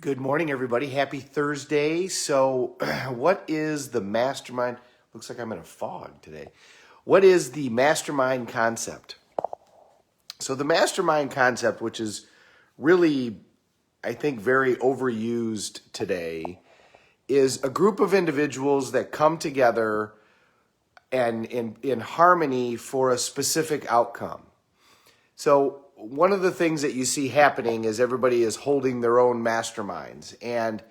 Good morning, everybody. Happy Thursday. So, what is the mastermind? Looks like I'm in a fog today. What is the mastermind concept? So, the mastermind concept, which is really, I think, very overused today, is a group of individuals that come together and in harmony for a specific outcome. So one of the things that you see happening is everybody is holding their own masterminds. And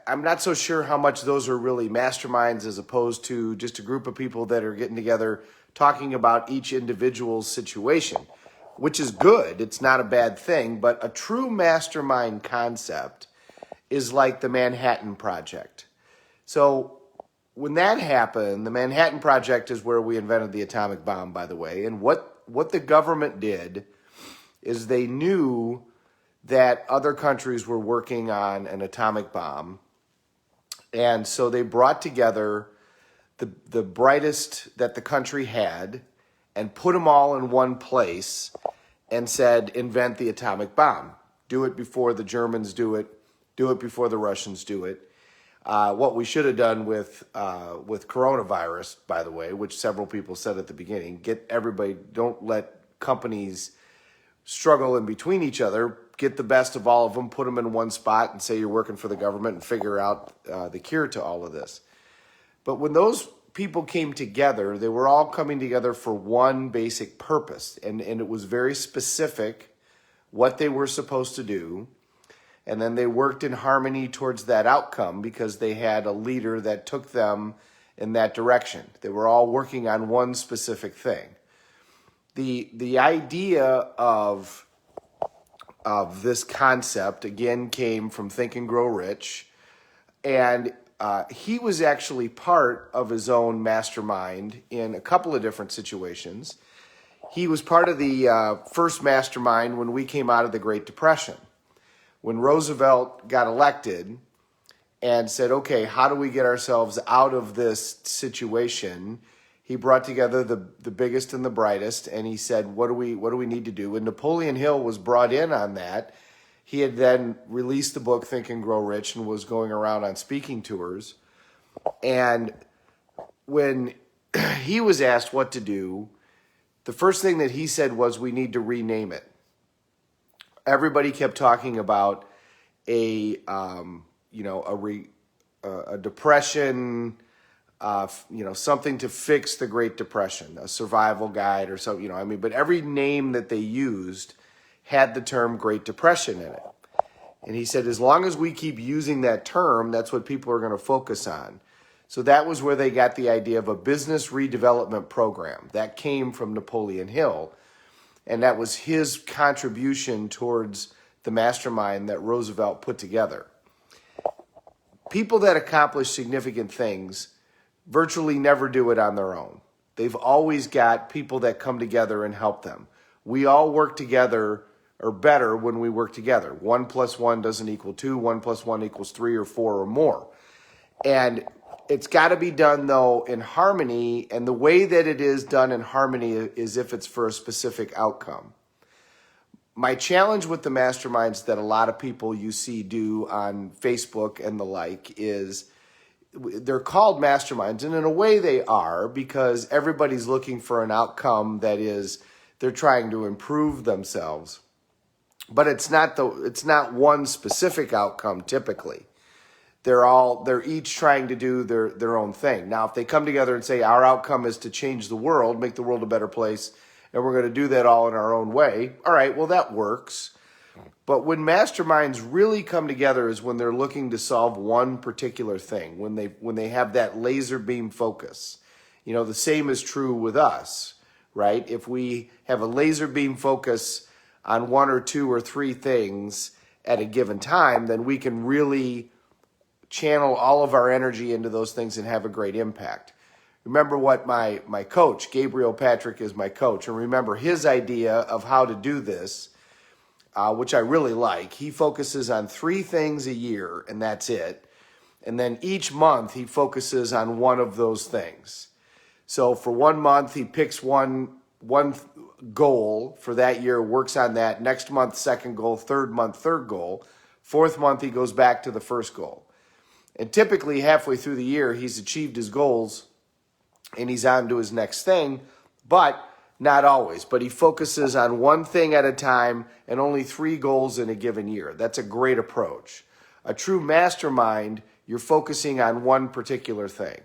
I'm not so sure how much those are really masterminds as opposed to just a group of people that are getting together talking about each individual's situation, which is good. It's not a bad thing. But a true mastermind concept is like the Manhattan Project. So when that happened, the Manhattan Project is where we invented the atomic bomb, by the way. And what the government did is they knew that other countries were working on an atomic bomb. And so they brought together the brightest that the country had and put them all in one place and said, invent the atomic bomb. Do it before the Germans do it before the Russians do it. What we should have done with coronavirus, by the way, which several people said at the beginning, don't let companies struggle in between each other. Get the best of all of them, put them in one spot and say you're working for the government and figure out the cure to all of this. But when those people came together, they were all coming together for one basic purpose. And it was very specific what they were supposed to do. And then they worked in harmony towards that outcome because they had a leader that took them in that direction. They were all working on one specific thing. The idea of this concept, again, came from Think and Grow Rich. And he was actually part of his own mastermind in a couple of different situations. He was part of the first mastermind when we came out of the Great Depression. When Roosevelt got elected and said, okay, how do we get ourselves out of this situation? He brought together the biggest and the brightest, and he said, what do we need to do? And Napoleon Hill was brought in on that. He had then released the book Think and Grow Rich and was going around on speaking tours. And when he was asked what to do, the first thing that he said was, we need to rename it. Everybody kept talking about a depression, something to fix the Great Depression, a survival guide or something, but every name that they used had the term Great Depression in it. And he said, as long as we keep using that term, that's what people are going to focus on. So that was where they got the idea of a business redevelopment program. That came from Napoleon Hill. And that was his contribution towards the mastermind that Roosevelt put together. People that accomplish significant things virtually never do it on their own. They've always got people that come together and help them. We all work together, or better when we work together. 1 + 1 doesn't equal 2. 1 + 1 equals 3 or 4 or more. And it's got to be done, though, in harmony, and the way that it is done in harmony is if it's for a specific outcome. My challenge with the masterminds that a lot of people you see do on Facebook and the like is they're called masterminds, and in a way they are, because everybody's looking for an outcome that is they're trying to improve themselves. But it's not one specific outcome typically. They're each trying to do their own thing. Now, if they come together and say our outcome is to change the world, make the world a better place, and we're going to do that all in our own way, all right, well, that works. But when masterminds really come together is when they're looking to solve one particular thing, when they have that laser beam focus. The same is true with us, right? If we have a laser beam focus on 1 or 2 or 3 things at a given time, then we can really channel all of our energy into those things and have a great impact. Remember what my coach, Gabriel Patrick, is my coach. And remember his idea of how to do this, which I really like. He focuses on 3 things a year, and that's it. And then each month he focuses on one of those things. So for 1 month, he picks one goal for that year, works on that. Next month, second goal. Third month, third goal. Fourth month, he goes back to the first goal. And typically, halfway through the year, he's achieved his goals and he's on to his next thing, but not always. But he focuses on one thing at a time and only 3 goals in a given year. That's a great approach. A true mastermind, you're focusing on one particular thing.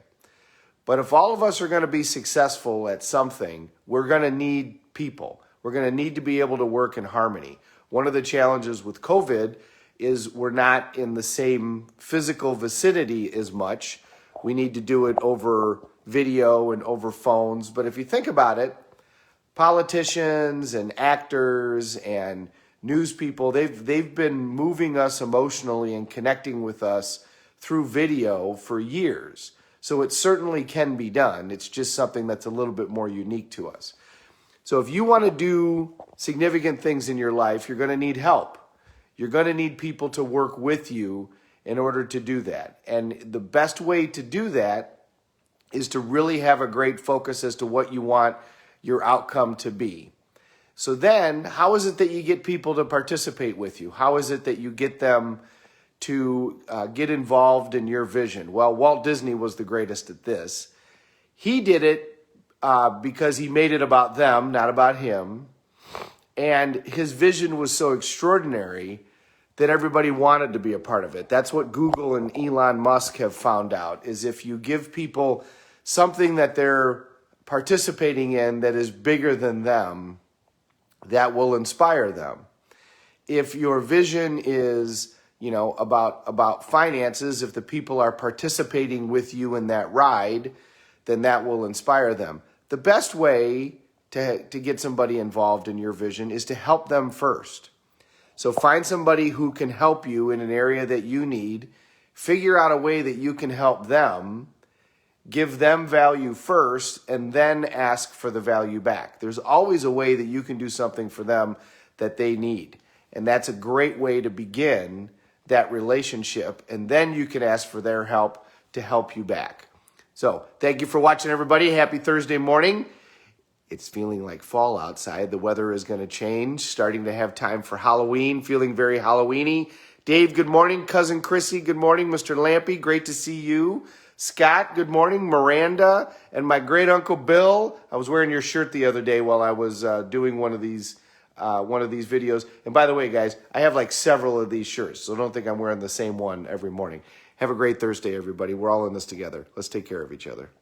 But if all of us are going to be successful at something, we're going to need people. We're going to need to be able to work in harmony. One of the challenges with COVID is we're not in the same physical vicinity as much. We need to do it over video and over phones. But if you think about it, politicians and actors and news people, they've been moving us emotionally and connecting with us through video for years. So it certainly can be done. It's just something that's a little bit more unique to us. So if you want to do significant things in your life, you're going to need help. You're going to need people to work with you in order to do that. And the best way to do that is to really have a great focus as to what you want your outcome to be. So then, how is it that you get people to participate with you? How is it that you get them to get involved in your vision? Well, Walt Disney was the greatest at this. He did it because he made it about them, not about him. And his vision was so extraordinary that everybody wanted to be a part of it. That's what Google and Elon Musk have found out, is if you give people something that they're participating in that is bigger than them, that will inspire them. If your vision is, about finances, if the people are participating with you in that ride, then that will inspire them. The best way to get somebody involved in your vision is to help them first. So find somebody who can help you in an area that you need, figure out a way that you can help them, give them value first, and then ask for the value back. There's always a way that you can do something for them that they need. And that's a great way to begin that relationship. And then you can ask for their help to help you back. So thank you for watching, everybody. Happy Thursday morning. It's feeling like fall outside. The weather is going to change. Starting to have time for Halloween. Feeling very Halloween-y. Dave, good morning. Cousin Chrissy, good morning. Mr. Lampy, great to see you. Scott, good morning. Miranda, and my great uncle Bill. I was wearing your shirt the other day while I was doing one of these videos. And by the way, guys, I have like several of these shirts, so don't think I'm wearing the same one every morning. Have a great Thursday, everybody. We're all in this together. Let's take care of each other.